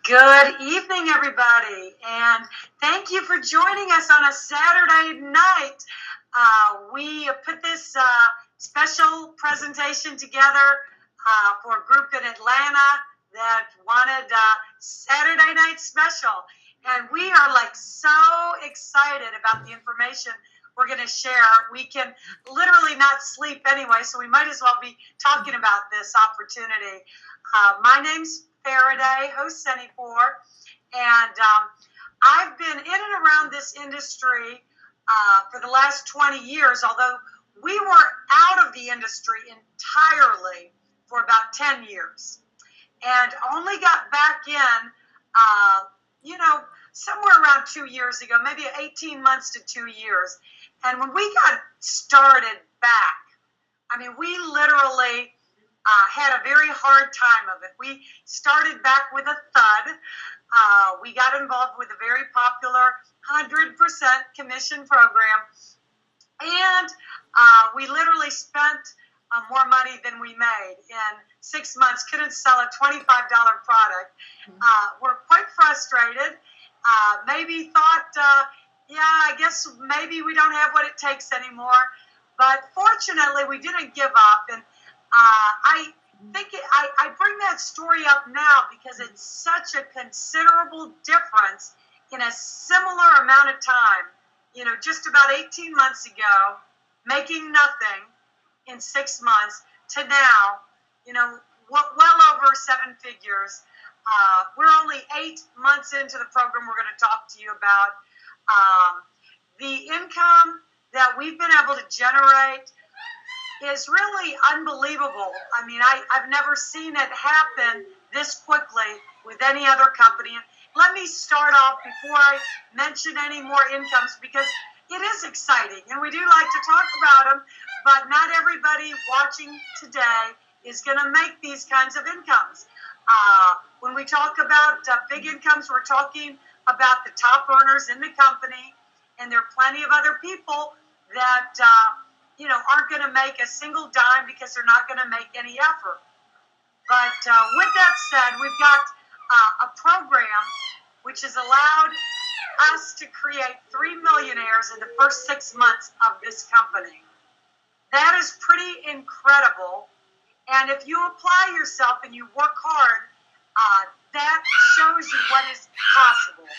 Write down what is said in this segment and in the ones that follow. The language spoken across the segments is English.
Good evening, everybody, and thank you for joining us on a Saturday night. We put this special presentation together for a group in Atlanta that wanted Saturday night special, and we are so excited about the information we're going to share. We can literally not sleep anyway, so we might as well be talking about this opportunity. My name's Faraday, host Senny4, and I've been in and around this industry for the last 20 years, although we were out of the industry entirely for about 10 years, and only got back in, somewhere around 2 years ago, maybe 18 months to 2 years. And when we got started back, we literally had a very hard time of it. We started back with a thud. We got involved with a very popular 100% commission program, and we literally spent more money than we made in 6 months. Couldn't sell a $25 product. We're quite frustrated. Maybe thought, I guess maybe we don't have what it takes anymore. But fortunately, we didn't give up, and I bring that story up now because it's such a considerable difference in a similar amount of time. Just about 18 months ago, making nothing in 6 months to now, well over 7 figures. We're only 8 months into the program we're going to talk to you about. The income that we've been able to generate is really unbelievable. I've never seen it happen this quickly with any other company. And let me start off before I mention any more incomes, because it is exciting and we do like to talk about them, but not everybody watching today is going to make these kinds of incomes. When we talk about big incomes, we're talking about the top earners in the company, and there are plenty of other people that aren't going to make a single dime because they're not going to make any effort. But with that said, we've got a program which has allowed us to create 3 millionaires in the first 6 months of this company. That is pretty incredible. And if you apply yourself and you work hard, that shows you what is possible.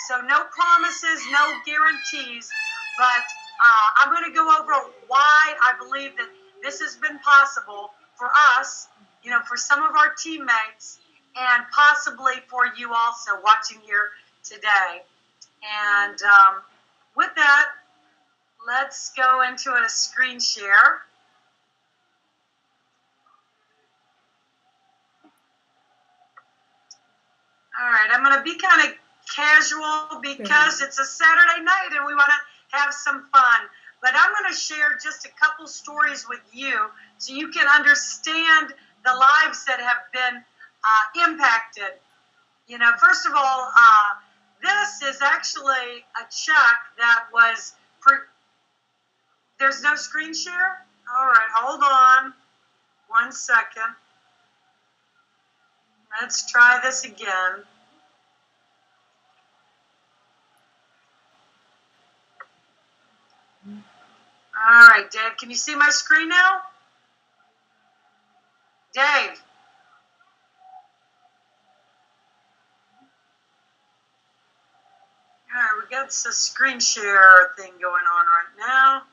So no promises, no guarantees, but I'm going to go over why I believe that this has been possible for us, for some of our teammates, and possibly for you also watching here today. And with that, let's go into a screen share. All right, I'm going to be kind of casual because it's a Saturday night and we want to have some fun. But I'm going to share just a couple stories with you so you can understand the lives that have been impacted. First of all, this is actually a check that was... There's no screen share? All right, hold on 1 second. Let's try this again. All right, Dave, can you see my screen now? Dave. All right, we got the screen share thing going on right now.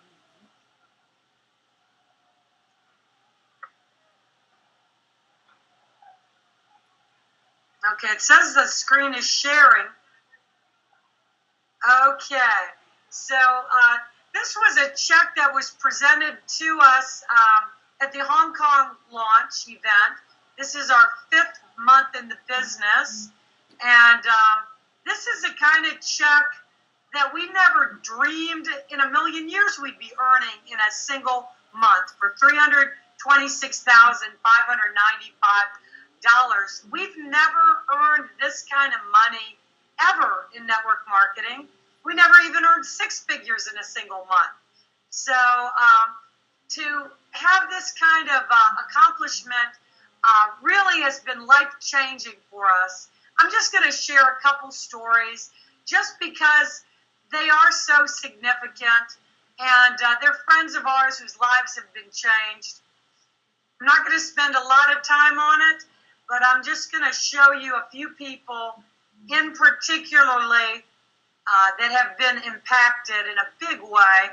Okay, it says the screen is sharing. Okay, so this was a check that was presented to us at the Hong Kong launch event. This is our 5th month in the business, and this is the kind of check that we never dreamed in a million years we'd be earning in a single month for $326,595. We've never earned this kind of money ever in network marketing. We never even earned 6 figures in a single month. So to have this kind of accomplishment really has been life-changing for us. I'm just going to share a couple stories just because they are so significant, and they're friends of ours whose lives have been changed. I'm not going to spend a lot of time on it, but I'm just going to show you a few people in particularly that have been impacted in a big way.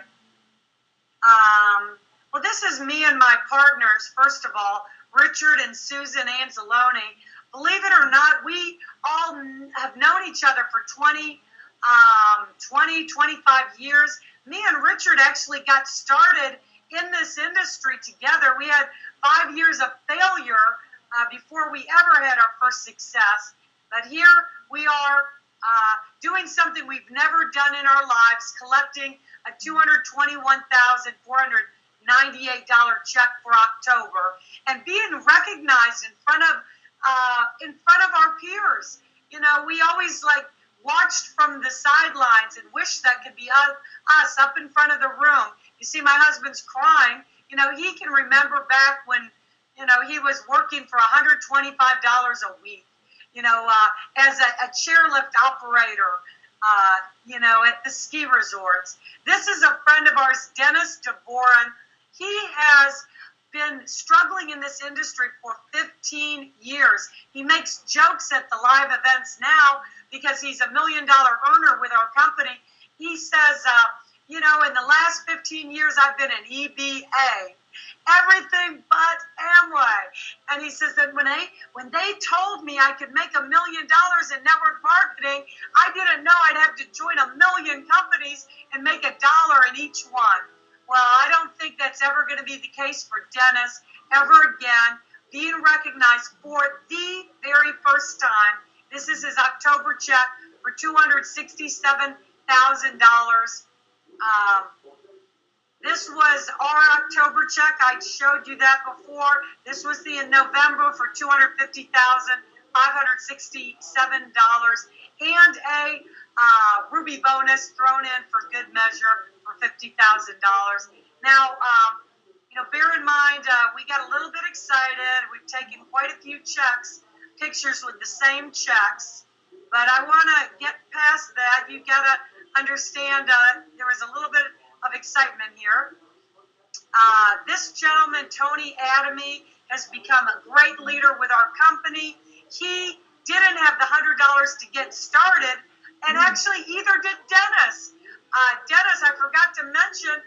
Well, this is me and my partners, first of all, Richard and Susan Anzalone. Believe it or not, we all have known each other for 25 years. Me and Richard actually got started in this industry together. We had 5 years of failure before we ever had our first success. But here we are doing something we've never done in our lives, collecting a $221,498 check for October and being recognized in front of our peers. You know, we always watched from the sidelines and wished that could be us up in front of the room. You see, my husband's crying. You know, he can remember back when, you know, he was working for $125 a week, you know, as a chairlift operator, you know, at the ski resorts. This is a friend of ours, Dennis DeBoren. He has been struggling in this industry for 15 years. He makes jokes at the live events now because he's $1 million earner with our company. He says, you know, in the last 15 years, I've been an EBA, everything but Amway. And he says that when they told me I could make $1 million in network marketing, I didn't know I'd have to join 1 million companies and make $1 in each one. Well, I don't think that's ever going to be the case for Dennis ever again, being recognized for the very first time. This is his October check for $267,000. This was our October check. I showed you that before. This was the in November for $250,567 and a Ruby bonus thrown in for good measure for $50,000. Now, you know, bear in mind, we got a little bit excited. We've taken quite a few pictures with the same checks, but I want to get past that. You got to understand there was a little bit of excitement here. This gentleman, Tony Adamy, has become a great leader with our company. He didn't have the $100 to get started, and actually either did Dennis. Dennis, I forgot to mention,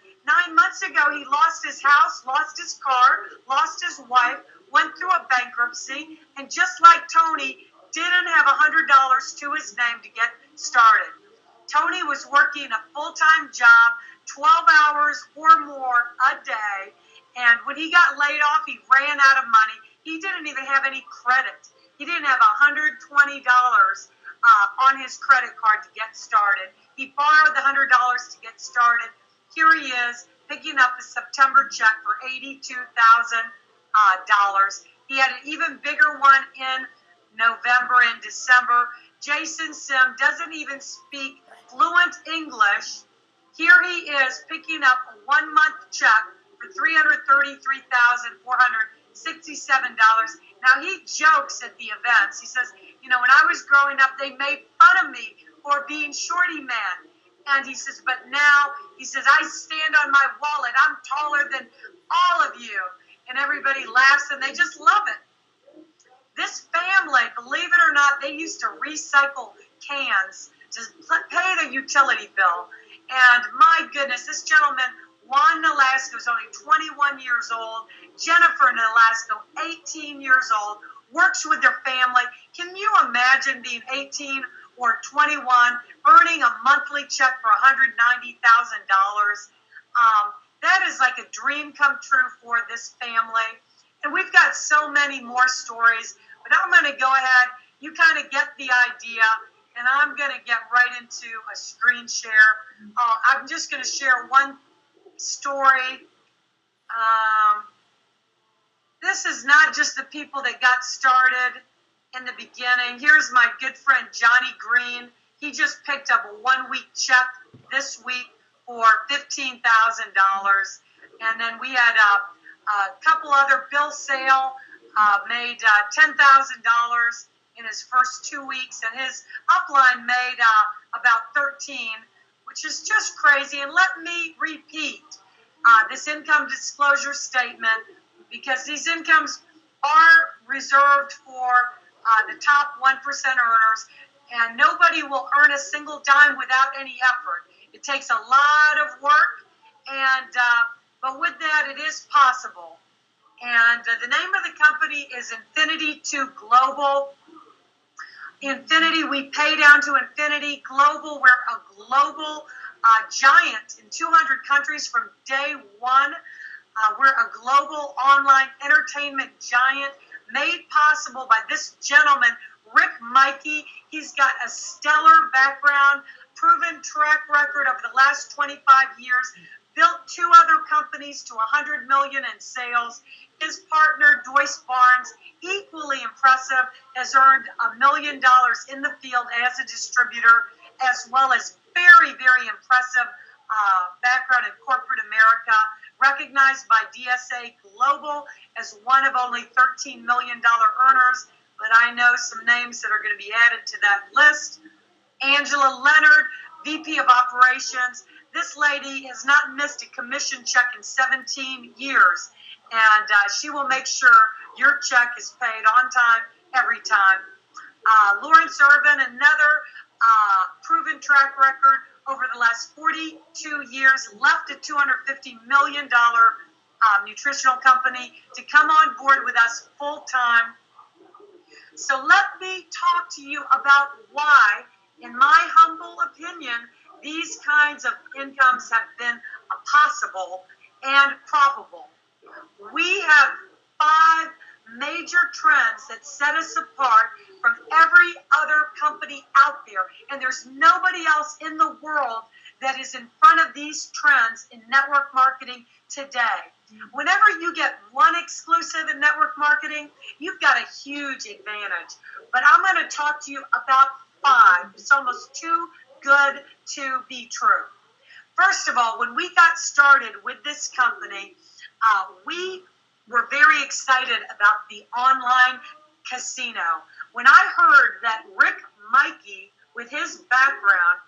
9 months ago he lost his house, lost his car, lost his wife, went through a bankruptcy, and just like Tony, didn't have $100 to his name to get started. Tony was working a full-time job, 12 hours or more a day, and when he got laid off, he ran out of money. He didn't even have any credit. He didn't have $120 on his credit card to get started. He borrowed the $100 to get started. Here he is, picking up the September check for $82,000. He had an even bigger one in November and December. Jason Sim doesn't even speak fluent English. Here he is picking up a 1 month check for $333,467. Now he jokes at the events. He says, you know, when I was growing up, they made fun of me for being shorty man. And he says, but now, he says, I stand on my wallet. I'm taller than all of you. And everybody laughs and they just love it. This family, believe it or not, they used to recycle cans to pay the utility bill. And my goodness, this gentleman, Juan Nolasco, is only 21 years old. Jennifer Nolasco, 18 years old, works with their family. Can you imagine being 18 or 21, earning a monthly check for $190,000? That is like a dream come true for this family. And we've got so many more stories, but I'm going to go ahead. You kind of get the idea, and I'm going to get right into a screen share. I'm just going to share one story. This is not just the people that got started in the beginning. Here's my good friend Johnny Green. He just picked up a 1 week check this week for $15,000. And then we had a couple other Bill Sale made $10,000. in his first 2 weeks, and his upline made about 13, which is just crazy. And let me repeat this income disclosure statement, because these incomes are reserved for the top 1% earners, and nobody will earn a single dime without any effort. It takes a lot of work, and but with that, it is possible. And the name of the company is Infinity to Global. Infinity, we pay down to infinity. Global, we're a global giant in 200 countries from day one. We're a global online entertainment giant made possible by this gentleman, Rick Mikey. He's got a stellar background, proven track record over the last 25 years, built 2 other companies to $100 million in sales. His partner, Joyce Barnes, equally impressive, has earned $1 million in the field as a distributor, as well as very, very impressive background in corporate America, recognized by DSA Global as one of only $13 million earners. But I know some names that are going to be added to that list. Angela Leonard, VP of Operations. This lady has not missed a commission check in 17 years, and she will make sure your check is paid on time, every time. Lawrence Irvin, another proven track record over the last 42 years, left a $250 million nutritional company to come on board with us full time. So let me talk to you about why, in my humble opinion, these kinds of incomes have been possible and probable. We have 5 major trends that set us apart from every other company out there, and there's nobody else in the world that is in front of these trends in network marketing today. Whenever you get one exclusive in network marketing, you've got a huge advantage. But I'm going to talk to you about 5. It's almost too good to be true. First of all, when we got started with this company, we were very excited about the online casino. When I heard that Rick Mikey, with his background,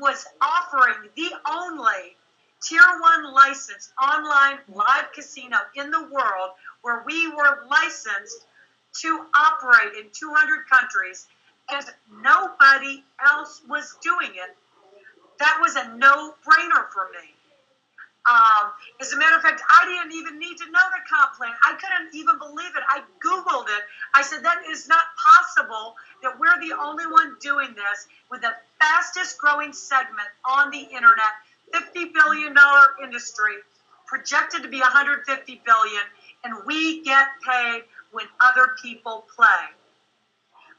was offering the only Tier 1 licensed online live casino in the world, where we were licensed to operate in 200 countries, and nobody else was doing it, that was a no-brainer for me. As a matter of fact, I didn't even need to know the comp plan. I couldn't even believe it. I Googled it. I said, that is not possible that we're the only one doing this with the fastest growing segment on the internet, $50 billion industry, projected to be $150 billion, and we get paid when other people play.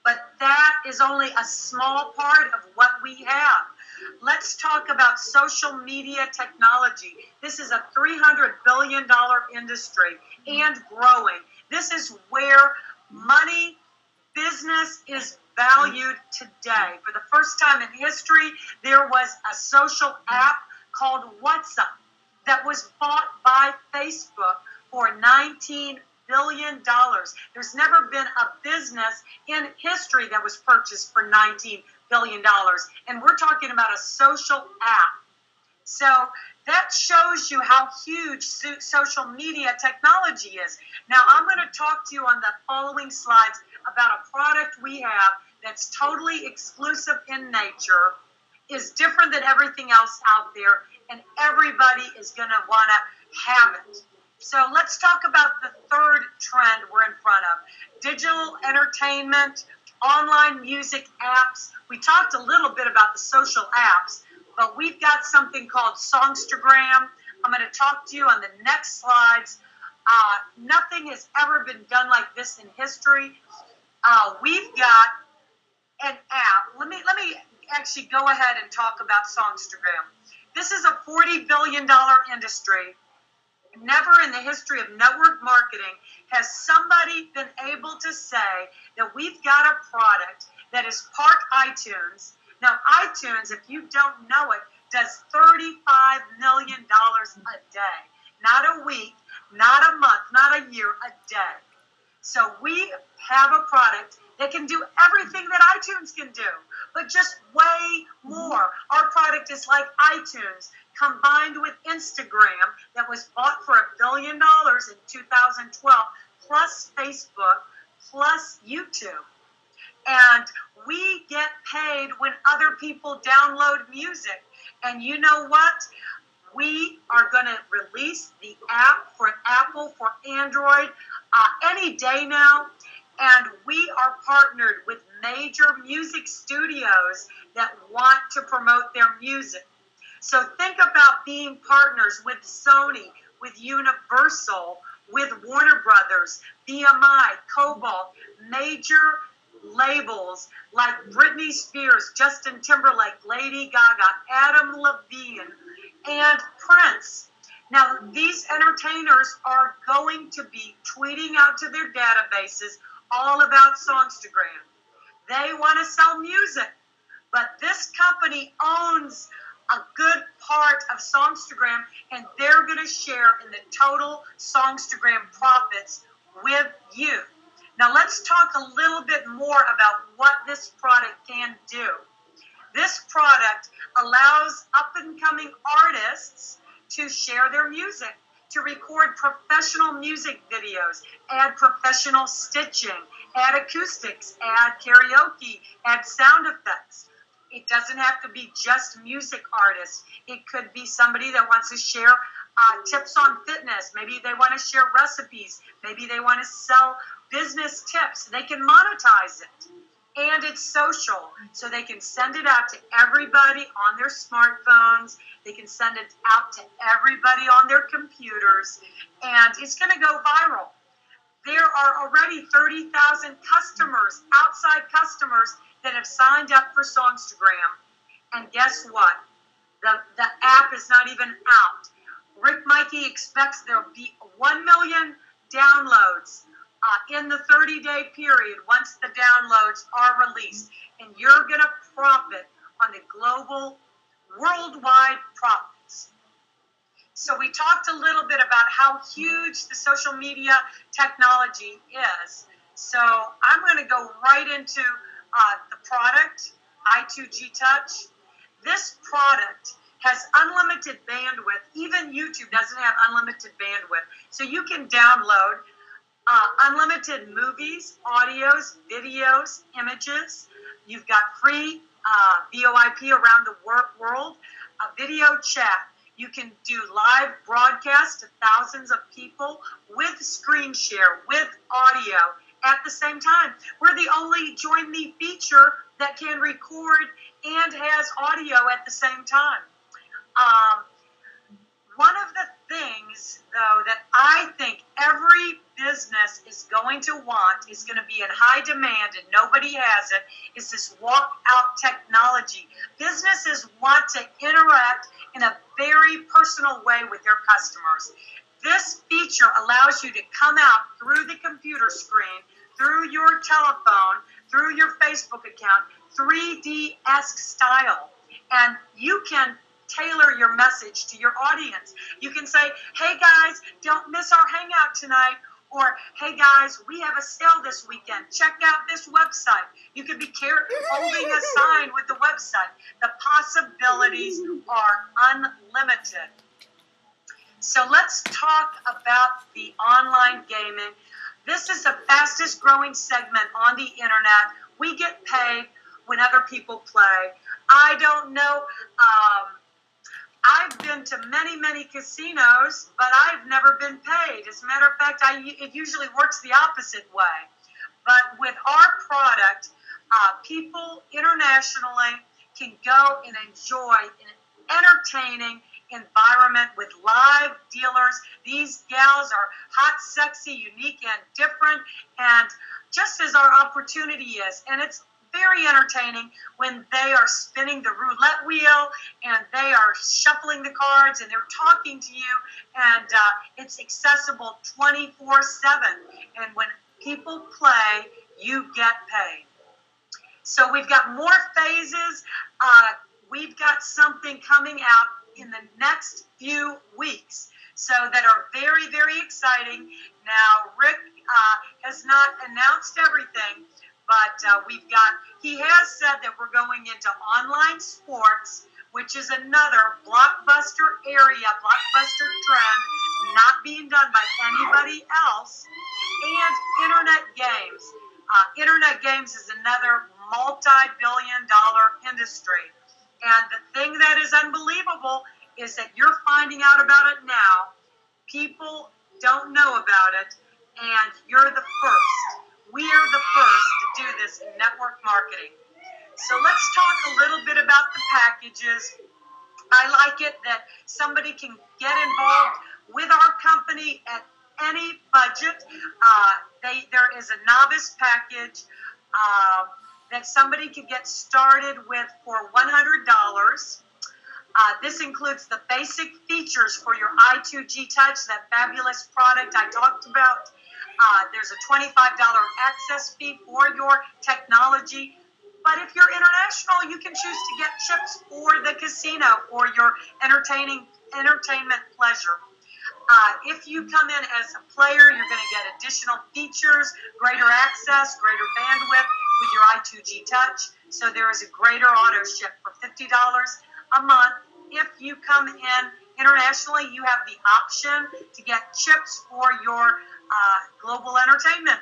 But that is only a small part of what we have. Let's talk about social media technology. This is a $300 billion industry and growing. This is where money, business is valued today. For the first time in history, there was a social app called WhatsApp that was bought by Facebook for $19 billion. There's never been a business in history that was purchased for $19 billion. And we're talking about a social app. So that shows you how huge social media technology is. Now, I'm going to talk to you on the following slides about a product we have that's totally exclusive in nature, is different than everything else out there, and everybody is going to want to have it. So let's talk about the third trend we're in front of. Digital entertainment, online music apps. We talked a little bit about the social apps, but we've got something called Songstagram. I'm going to talk to you on the next slides. Nothing has ever been done like this in history. We've got an app. Let me actually go ahead and talk about Songstagram. This is a $40 billion industry. Never in the history of network marketing has somebody been able to say that we've got a product that is part iTunes. Now, iTunes, if you don't know it, does $35 million a day. Not a week, not a month, not a year, a day. So we have a product They can do everything that iTunes can do, but just way more. Our product is like iTunes combined with Instagram that was bought for $1 billion in 2012, plus Facebook, plus YouTube. And we get paid when other people download music. And you know what? We are going to release the app for Apple, for Android, any day now. And we are partnered with major music studios that want to promote their music. So think about being partners with Sony, with Universal, with Warner Brothers, BMI, Cobalt, major labels like Britney Spears, Justin Timberlake, Lady Gaga, Adam Levine, and Prince. Now, these entertainers are going to be tweeting out to their databases all about Songstagram. They want to sell music, but this company owns a good part of Songstagram, and they're going to share in the total Songstagram profits with you. Now, let's talk a little bit more about what this product can do. This product allows up-and-coming artists to share their music, to record professional music videos, add professional stitching, add acoustics, add karaoke, add sound effects. It doesn't have to be just music artists. It could be somebody that wants to share tips on fitness. Maybe they want to share recipes. Maybe they want to sell business tips. They can monetize it. And it's social, so they can send it out to everybody on their smartphones. They can send it out to everybody on their computers, and it's going to go viral. There are already 30,000 customers, outside customers, that have signed up for Songstagram. And guess what? The app is not even out. Rick Mikey expects there will be 1 million downloads in the 30-day period once the downloads are released. And you're going to profit on the global, worldwide profits. So we talked a little bit about how huge the social media technology is. So I'm going to go right into the product, I2G Touch. This product has unlimited bandwidth. Even YouTube doesn't have unlimited bandwidth. So you can download unlimited movies, audios, videos, images. You've got free VoIP around the world, a video chat. You can do live broadcasts to thousands of people with screen share, with audio at the same time. We're the only Join Me feature that can record and has audio at the same time. One of the things, though, that I think every business is going to want, is going to be in high demand, and nobody has it, is this walk-out technology. Businesses want to interact in a very personal way with their customers. This feature allows you to come out through the computer screen, through your telephone, through your Facebook account, 3D-esque style, and you can tailor your message to your audience. You can say, hey guys, don't miss our hangout tonight, or hey guys, we have a sale this weekend. Check out this website. You could be holding a sign with the website. The possibilities are unlimited. So let's talk about the online gaming. This is the fastest growing segment on the internet. We get paid when other people play. I don't know. I've been to many, many casinos, but I've never been paid. As a matter of fact, it usually works the opposite way. But with our product, people internationally can go and enjoy an entertaining environment with live dealers. These gals are hot, sexy, unique, and different, and just as our opportunity is. And it's very entertaining when they are spinning the roulette wheel and they are shuffling the cards and they're talking to you, and it's accessible 24/7. And when people play, you get paid. So we've got more phases. We've got something coming out in the next few weeks, so that are very, very exciting. Now, Rick has not announced everything, but he has said that we're going into online sports, which is another blockbuster trend, not being done by anybody else, and internet games. Internet games is another multi-billion-dollar industry. And the thing that is unbelievable is that you're finding out about it now. People don't know about it, and you're the first. We are the first to do this in network marketing. So let's talk a little bit about the packages. I like it that somebody can get involved with our company at any budget. There is a novice package that somebody could get started with for $100. This includes the basic features for your I2G Touch, that fabulous product I talked about. There's a $25 access fee for your technology. But if you're international, you can choose to get chips for the casino for your entertainment pleasure. If you come in as a player, you're going to get additional features, greater access, greater bandwidth with your I2G Touch. So there is a greater auto ship for $50 a month. If you come in internationally, you have the option to get chips for your global entertainment.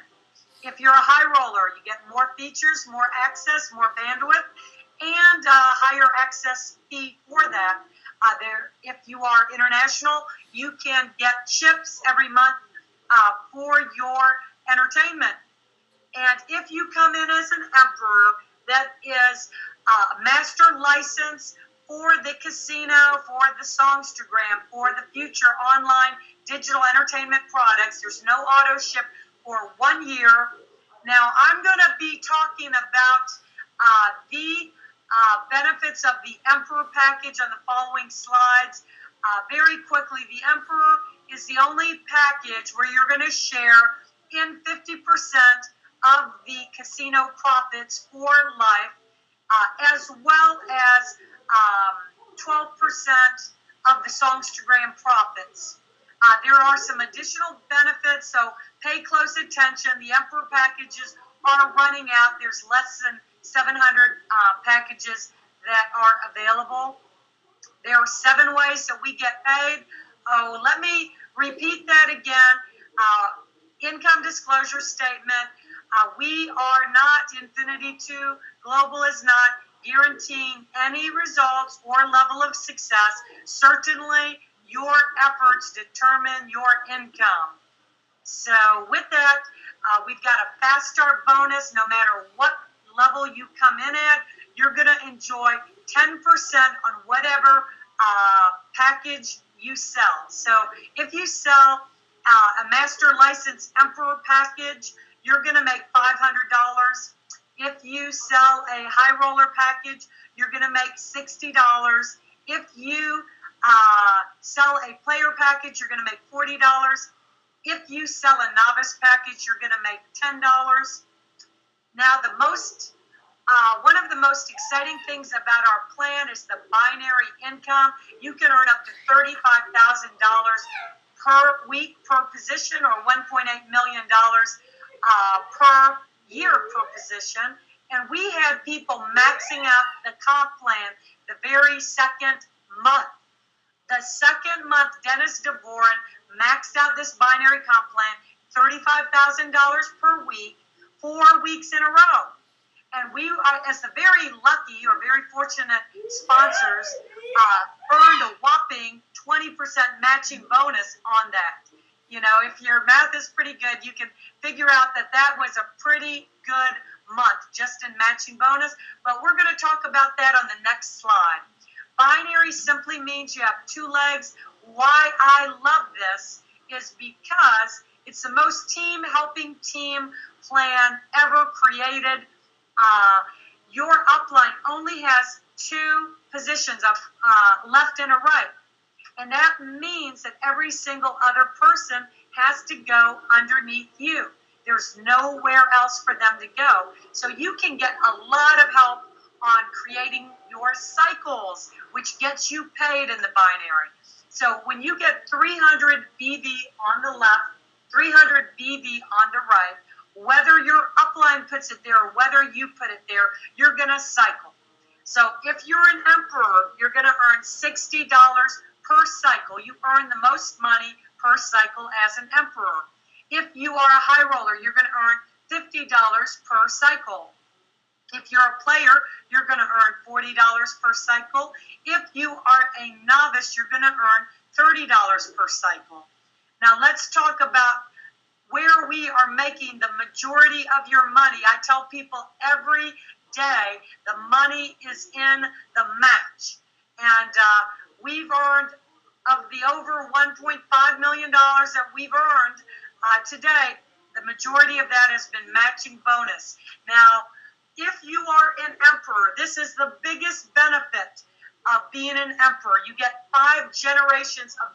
If you're a high roller, you get more features, more access, more bandwidth, and a higher access fee for that. If you are international, you can get chips every month for your entertainment. And if you come in as an emperor, that is a master license for the casino, for the Songstagram, for the future online digital entertainment products. There's no auto ship for 1 year. Now, I'm going to be talking about the benefits of the Emperor package on the following slides. Very quickly, the Emperor is the only package where you're going to share in 50% of the casino profits for life, as well as 12% of the Songstagram profits. There are some additional benefits, so pay close attention. The Emperor packages are running out. There's less than 700 packages that are available. There are 7 ways that we get paid. Oh, let me repeat that again. Income disclosure statement. We are not Infinity 2. Global is not guaranteeing any results or level of success. Certainly, your efforts determine your income. So with that, we've got a fast start bonus. No matter what level you come in at, you're going to enjoy 10% on whatever package you sell. So if you sell a master license Emperor package, you're going to make $500. If you sell a high roller package, you're going to make $60. If you sell a player package, you're going to make $40. If you sell a novice package, you're going to make $10. Now, one of the most exciting things about our plan is the binary income. You can earn up to $35,000 per week per position, or $1.8 million per year per position. And we had people maxing out the comp plan the very second month. The second month, Dennis DeVoren maxed out this binary comp plan, $35,000 per week, 4 weeks in a row. And we, as the very lucky or very fortunate sponsors, earned a whopping 20% matching bonus on that. You know, if your math is pretty good, you can figure out that that was a pretty good month just in matching bonus. But we're going to talk about that on the next slide. Binary simply means you have 2 legs. Why I love this is because it's the most team-helping team plan ever created. Your upline only has 2 positions of left and a right. And that means that every single other person has to go underneath you. There's nowhere else for them to go. So you can get a lot of help on creating your cycles, which gets you paid in the binary. So when you get 300 BV on the left, 300 BV on the right, Whether your upline puts it there or whether you put it there, you're going to cycle. So if you're an emperor, you're going to earn $60 per cycle. You earn the most money per cycle as an emperor. If you are a high roller, you're going to earn $50 per cycle. If you're a player, you're going to earn $40 per cycle. If you are a novice, you're going to earn $30 per cycle. Now let's talk about where we are making the majority of your money. I tell people every day the money is in the match. And we've earned, of the over $1.5 million that we've earned today, the majority of that has been matching bonus. Now, if you are an emperor, this is the biggest benefit of being an emperor. You get 5 generations of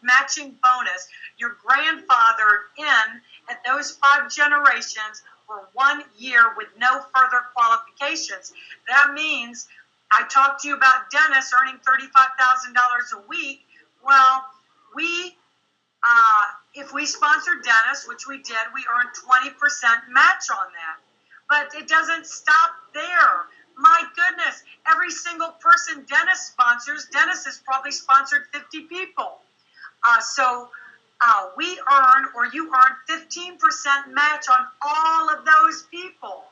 matching bonus. You're grandfathered in at those 5 generations for 1 year with no further qualifications. That means I talked to you about Dennis earning $35,000 a week. Well, if we sponsored Dennis, which we did, we earned 20% match on that. But it doesn't stop there. My goodness, every single person Dennis sponsors, Dennis has probably sponsored 50 people. So we earn, or you earn 15% match on all of those people.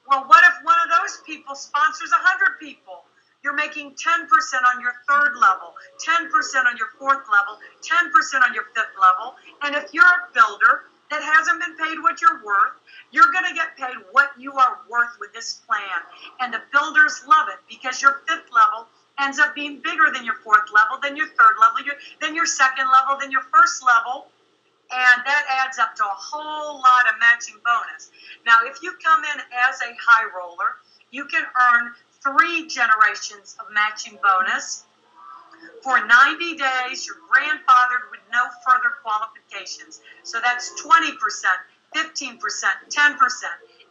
Well, what if one of those people sponsors 100 people? You're making 10% on your 3rd level, 10% on your 4th level, 10% on your 5th level. And if you're a builder that hasn't been paid what you're worth, you're going to get paid what you are worth with this plan. And the builders love it because your 5th level ends up being bigger than your 4th level, than your 3rd level, then your 2nd level, then your 1st level. And that adds up to a whole lot of matching bonus. Now, if you come in as a high roller, you can earn 3 generations of matching bonus. For 90 days, you're grandfathered with no further qualifications. So that's 20%, 15%, 10%.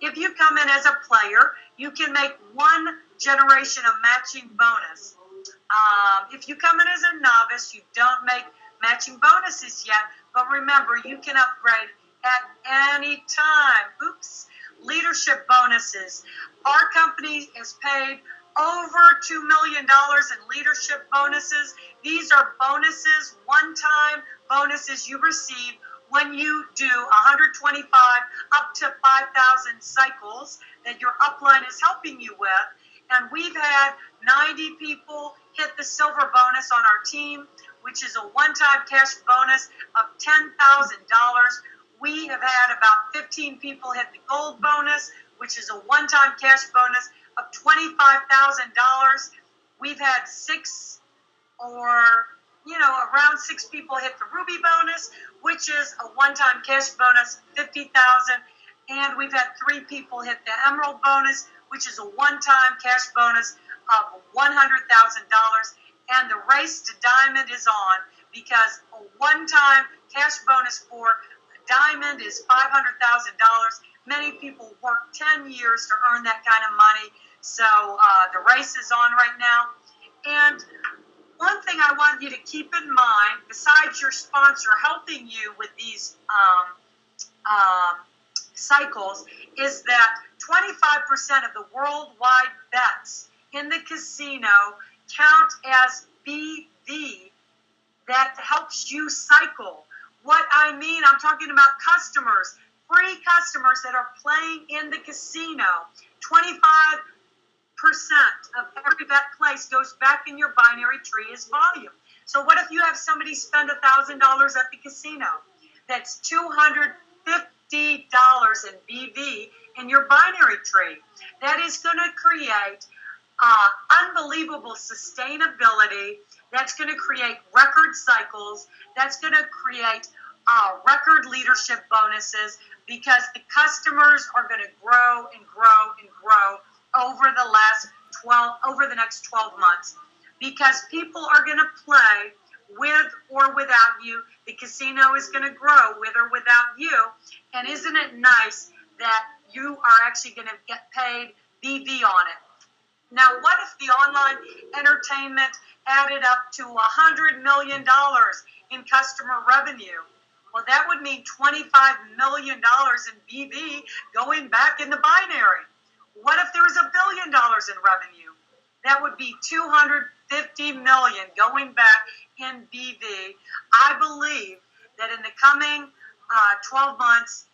If you come in as a player, you can make 1 generation of matching bonus. If you come in as a novice, you don't make matching bonuses yet, but remember, you can upgrade at any time. Oops. Leadership bonuses. Our company is paid over $2 million in leadership bonuses. These are bonuses, one-time bonuses you receive when you do 125 up to 5,000 cycles that your upline is helping you with. And we've had 90 people hit the silver bonus on our team, which is a one-time cash bonus of $10,000. We have had about 15 people hit the gold bonus, which is a one-time cash bonus of $25,000. We've had around 6 people hit the ruby bonus, which is a one-time cash bonus, $50,000. And we've had 3 people hit the emerald bonus, which is a one-time cash bonus of $100,000. And the race to diamond is on, because a one-time cash bonus for diamond is $500,000. Many people work 10 years to earn that kind of money. So the race is on right now. And one thing I want you to keep in mind, besides your sponsor helping you with these cycles, is that 25% of the worldwide bets in the casino count as BV that helps you cycle. What I mean, I'm talking about customers, free customers that are playing in the casino. 25% of every bet placed goes back in your binary tree as volume. So what if you have somebody spend $1,000 at the casino? That's $250 in BV in your binary tree. That is going to create unbelievable sustainability. That's going to create record cycles. That's going to create record leadership bonuses, because the customers are going to grow and grow and grow over the next 12 months, because people are going to play with or without you. The casino is going to grow with or without you. And isn't it nice that you are actually going to get paid BV on it? Now, what if the online entertainment added up to $100 million in customer revenue? Well, that would mean $25 million in BV going back in the binary. What if there was $1 billion in revenue? That would be $250 million going back in BV. I believe that in the coming 12 months,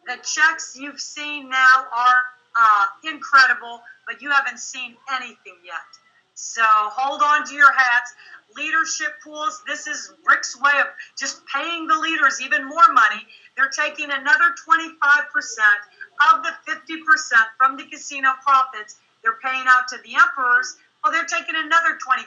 the checks you've seen now are incredible, but you haven't seen anything yet. So hold on to your hats. Leadership pools, this is Rick's way of just paying the leaders even more money. They're taking another 25% of the 50% from the casino profits they're paying out to the emperors. Well, they're taking another 25%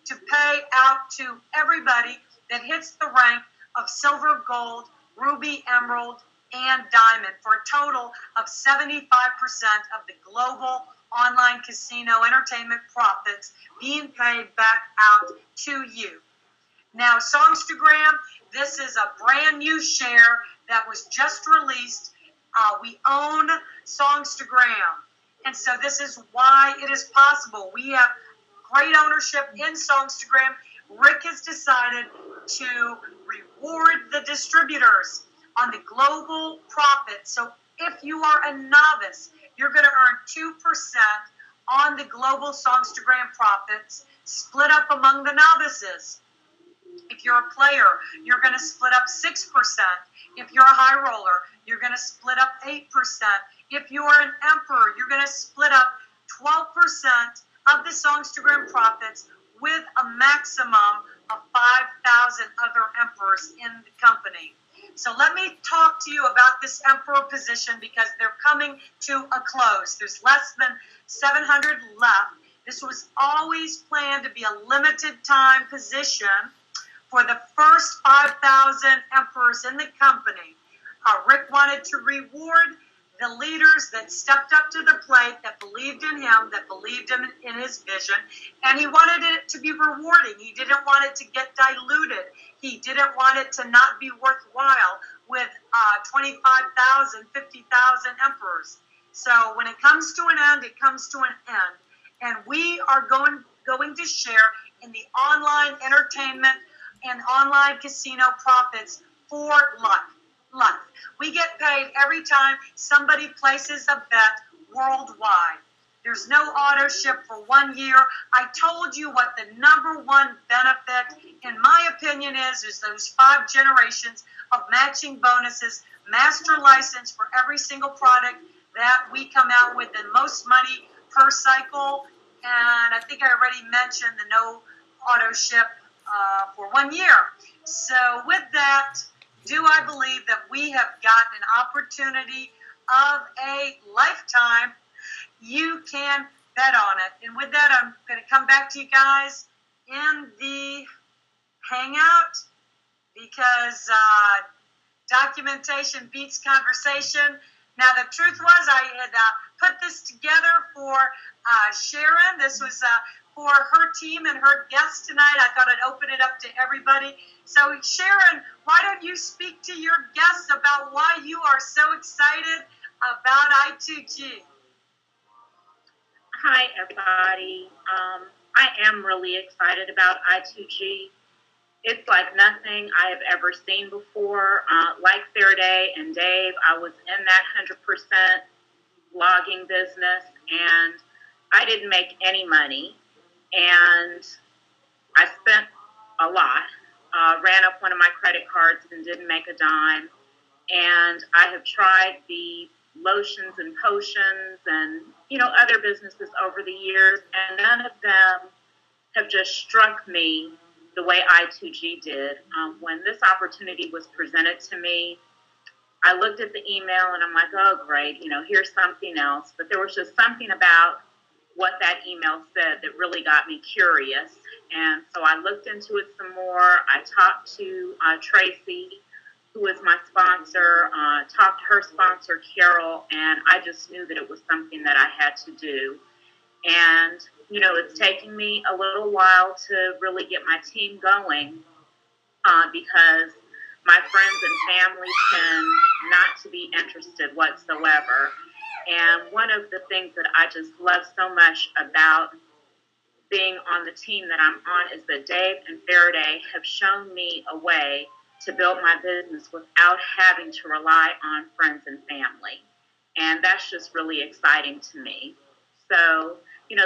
to pay out to everybody that hits the rank of silver, gold, ruby, emerald, and diamond, for a total of 75% of the global online casino entertainment profits being paid back out to you. Now, Songstagram, this is a brand new share that was just released. We own Songstagram, and so this is why it is possible. We have great ownership in Songstagram. Rick has decided to reward the distributors on the global profit. So if you are a novice, you're going to earn 2% on the global Songstagram profits, split up among the novices. If you're a player, you're going to split up 6%. If you're a high roller, you're going to split up 8%. If you are an emperor, you're going to split up 12% of the Songstagram profits with a maximum of 5,000 other emperors in the company. So let me talk to you about this emperor position because they're coming to a close. There's less than 700 left. This was always planned to be a limited time position for the first 5,000 emperors in the company. Rick wanted to reward the leaders that stepped up to the plate, that believed in him, that believed in his vision, and he wanted it to be rewarding. He didn't want it to get diluted. He didn't want it to not be worthwhile with 25,000, 50,000 emperors. So when it comes to an end, it comes to an end. And we are going to share in the online entertainment and online casino profits for life. We get paid every time somebody places a bet worldwide. There's no auto ship for 1 year. I told you what the number one benefit, in my opinion, is those 5 generations of matching bonuses, master license for every single product that we come out with, and most money per cycle. And I think I already mentioned the no auto ship for 1 year. So with that, do I believe that we have got an opportunity of a lifetime? You can bet on it. And with that, I'm going to come back to you guys in the Hangout because documentation beats conversation. Now, the truth was I had put this together for Sharon. This was for her team and her guests tonight. I thought I'd open it up to everybody. So, Sharon, why don't you speak to your guests about why you are so excited about I2G? Hi, everybody. I am really excited about I2G. It's like nothing I have ever seen before. Like Faraday and Dave, I was in that 100% blogging business, and I didn't make any money. And I spent a lot, ran up one of my credit cards and didn't make a dime. And I have tried the lotions and potions and, other businesses over the years, and none of them have just struck me the way I2G did. When this opportunity was presented to me, I looked at the email and I'm like, oh, great, here's something else. But there was just something about what that email said that really got me curious. And so I looked into it some more. I talked to Tracy, who is my sponsor, talked to her sponsor, Carol, and I just knew that it was something that I had to do. And, it's taking me a little while to really get my team going because my friends and family tend not to be interested whatsoever. And one of the things that I just love so much about being on the team that I'm on is that Dave and Faraday have shown me a way to build my business without having to rely on friends and family. And that's just really exciting to me. So,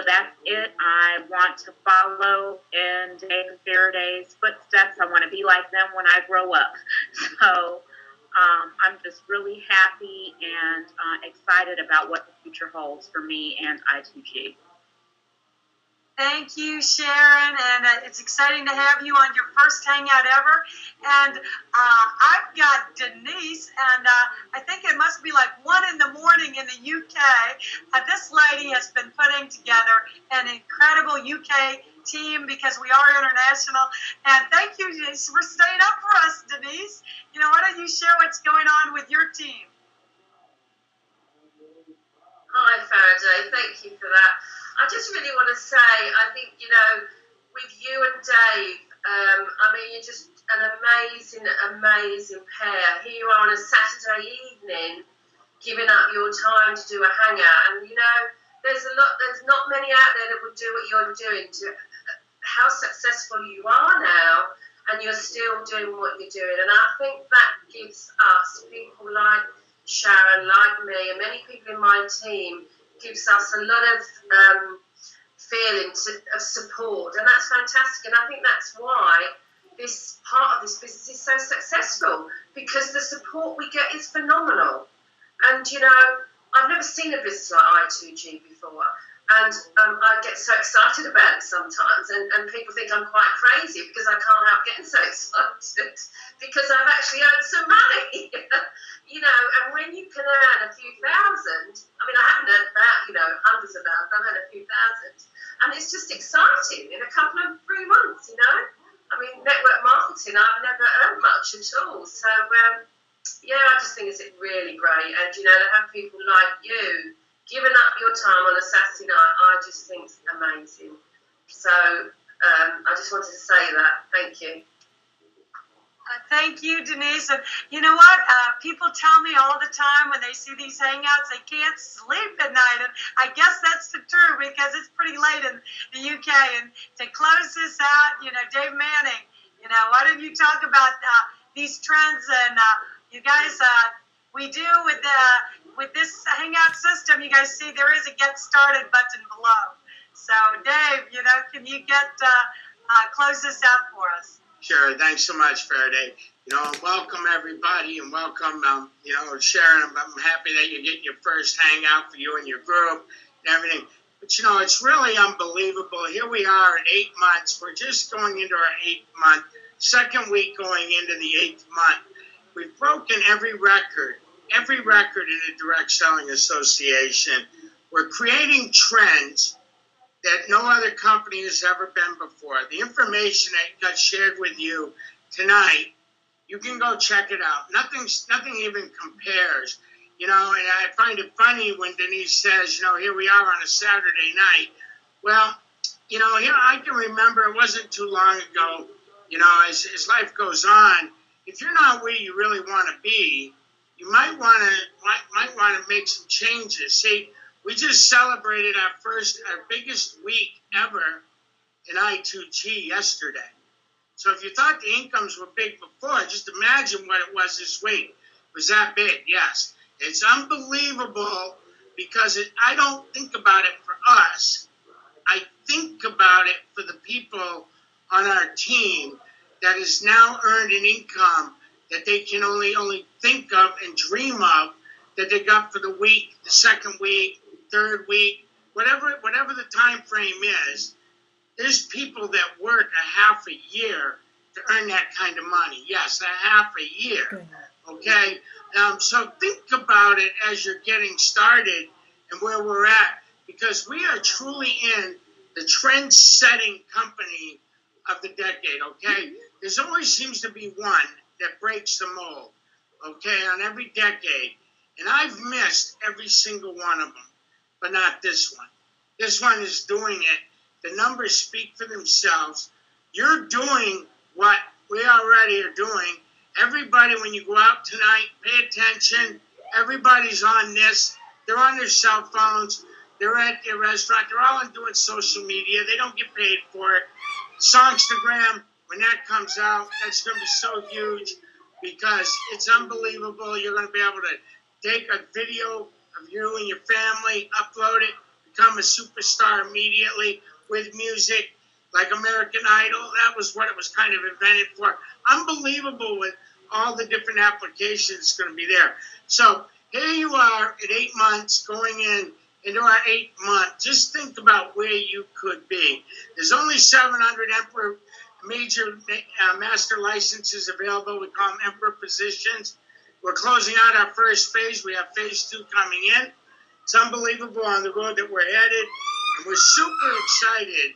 that's it. I want to follow in Dave and Faraday's footsteps. I want to be like them when I grow up. So I'm just really happy and excited about what the future holds for me and I2G. Thank you, Sharon, and it's exciting to have you on your first Hangout ever. And I've got Denise, and I think it must be like 1 in the morning in the UK. This lady has been putting together an incredible UK team because we are international. And thank you for staying up for us, Denise. Why don't you share what's going on with your team? Hi, Faraday. Thank you for that. I just really want to say, I think, with you and Dave, you're just an amazing pair. Here you are on a Saturday evening, giving up your time to do a hangout. And, there's not many out there that would do what you're doing, to how successful you are now, and you're still doing what you're doing. And I think that gives us, people like Sharon, like me, and many people in my team, gives us a lot of feeling of support, and that's fantastic. And I think that's why this part of this business is so successful, because the support we get is phenomenal. And I've never seen a business like I2G before, and I get so excited about it sometimes, and people think I'm quite crazy because I can't help getting so excited because I've actually earned some money. And when you can earn a few thousand, I haven't earned about, hundreds of thousands, I've earned a few thousand, and it's just exciting in a couple of 3 months, network marketing, I've never earned much at all. So, I just think it's really great. And, to have people like you giving up your time on a Saturday night, I just think it's amazing. So, I just wanted to say that. Thank you. Thank you, Denise. And you know what? People tell me all the time when they see these hangouts, they can't sleep at night. And I guess that's the truth, because it's pretty late in the UK. And to close this out, Dave Manning, why don't you talk about these trends? And you guys, we do with this hangout system, you guys see there is a get started button below. So Dave, can you close this out for us? Sure. Thanks so much, Faraday. Welcome everybody, and welcome, Sharon. I'm happy that you're getting your first hangout for you and your group and everything. But, it's really unbelievable. Here we are in 8 months. We're just going into our 8th month, second week going into the 8th month. We've broken every record in the Direct Selling Association. We're creating trends that no other company has ever been before. The information that got shared with you tonight, you can go check it out. Nothing even compares. And I find it funny when Denise says, here we are on a Saturday night. Well, here I can remember it wasn't too long ago, as life goes on, if you're not where you really want to be, you might want to make some changes. See, we just celebrated our biggest week ever in I2G yesterday. So if you thought the incomes were big before, just imagine what it was this week. It was that big, yes. It's unbelievable, because I don't think about it for us. I think about it for the people on our team that has now earned an income that they can only think of and dream of, that they got for the week, the second week, third week, whatever the time frame is. There's people that work a half a year to earn that kind of money. Yes, a half a year. Okay? So think about it as you're getting started and where we're at, because we are truly in the trend-setting company of the decade, okay? There's always seems to be one that breaks the mold, okay, on every decade. And I've missed every single one of them, but not this one. This one is doing it. The numbers speak for themselves. You're doing what we already are doing. Everybody, when you go out tonight, pay attention. Everybody's on this. They're on their cell phones. They're at their restaurant. They're all doing social media. They don't get paid for it. Songstagram, when that comes out, that's going to be so huge. because it's unbelievable. You're going to be able to take a video of you and your family, upload it, become a superstar immediately with music, like American Idol. That was what it was kind of invented for. Unbelievable with all the different applications going to be there. So here you are at 8 months going into our 8th month. Just think about where you could be. There's only 700 Emperor major master licenses available. We call them Emperor positions. We're closing out our first phase. We have phase 2 coming in. It's unbelievable on the road that we're headed, and we're super excited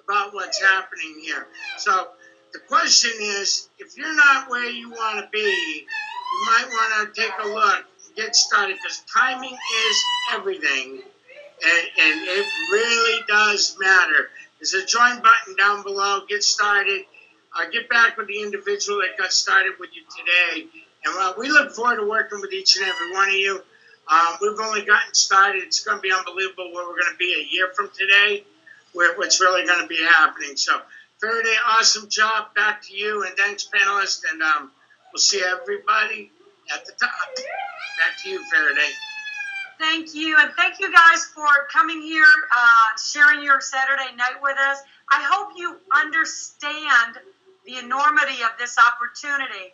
about what's happening here. So the question is, if you're not where you want to be, you might want to take a look, get started, because timing is everything, and it really does matter. There's a join button down below. Get started. Get back with the individual that got started with you today. And we look forward to working with each and every one of you. We've only gotten started. It's going to be unbelievable where we're going to be a year from today, what's really going to be happening. So, Faraday, awesome job. Back to you. And thanks, panelists. And we'll see everybody at the top. Back to you, Faraday. Thank you, and thank you guys for coming here, sharing your Saturday night with us. I hope you understand the enormity of this opportunity.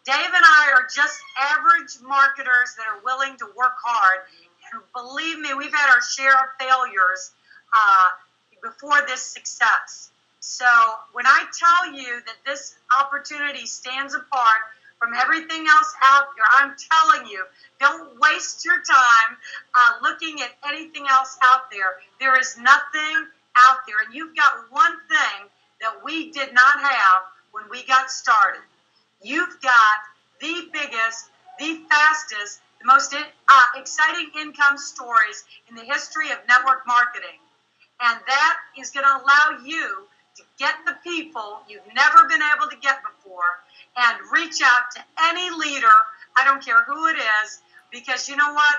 Dave and I are just average marketers that are willing to work hard, and believe me, we've had our share of failures before this success. So when I tell you that this opportunity stands apart from everything else out there, I'm telling you, don't waste your time looking at anything else out there. There is nothing out there. And you've got one thing that we did not have when we got started. You've got the biggest, the fastest, the most exciting income stories in the history of network marketing. And that is going to allow you to get the people you've never been able to get before and reach out to any leader, I don't care who it is, because you know what?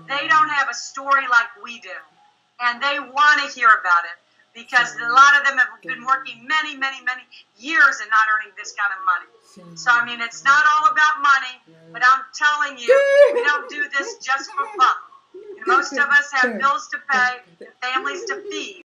They don't have a story like we do. And they want to hear about it because a lot of them have been working many, many, many years and not earning this kind of money. So, I mean, it's not all about money, but I'm telling you, we don't do this just for fun. Most of us have bills to pay and families to feed.